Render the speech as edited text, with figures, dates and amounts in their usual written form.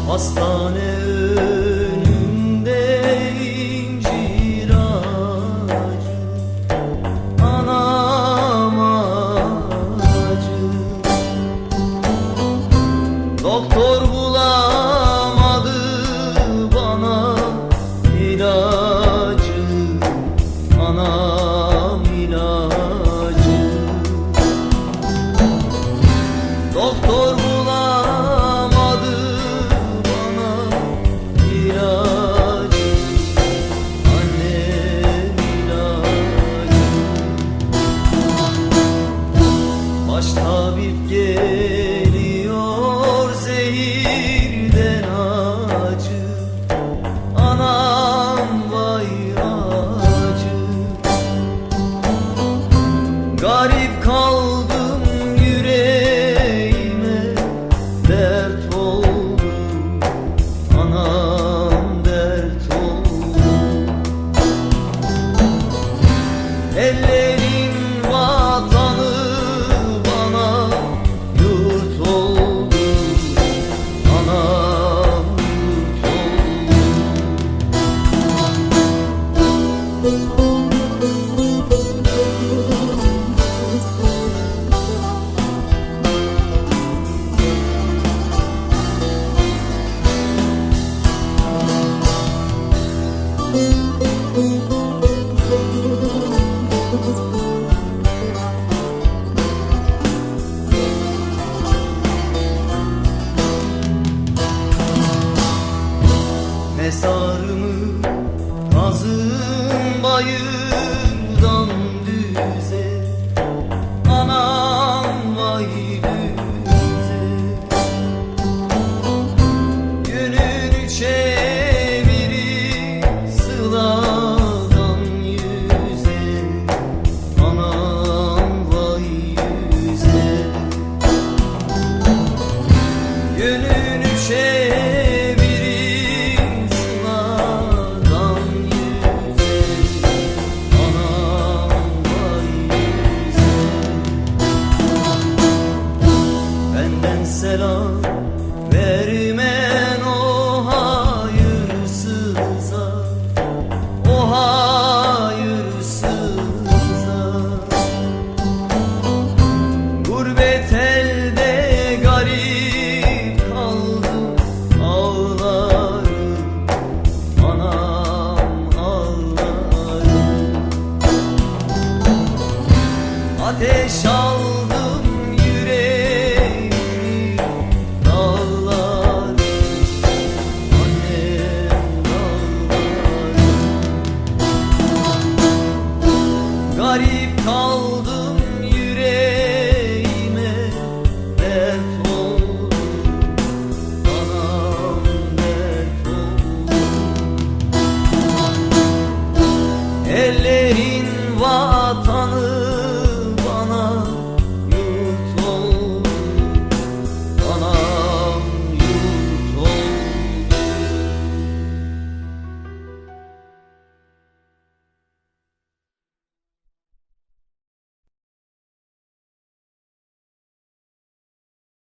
Hastane önünde incir ağacı, anam acı. Doktor bulamadı bana ilacı, anam ilacı. Doktor bulamadı ilacı, annem ilacı. Baş tabip geliyor zehirden acı, anam vay acı. Garip kaldım yüreğime dert oldu, anam dert oldu. Ellerin vatanı bana yurt oldu, anam yurt oldu. Mezarımı kazın bayır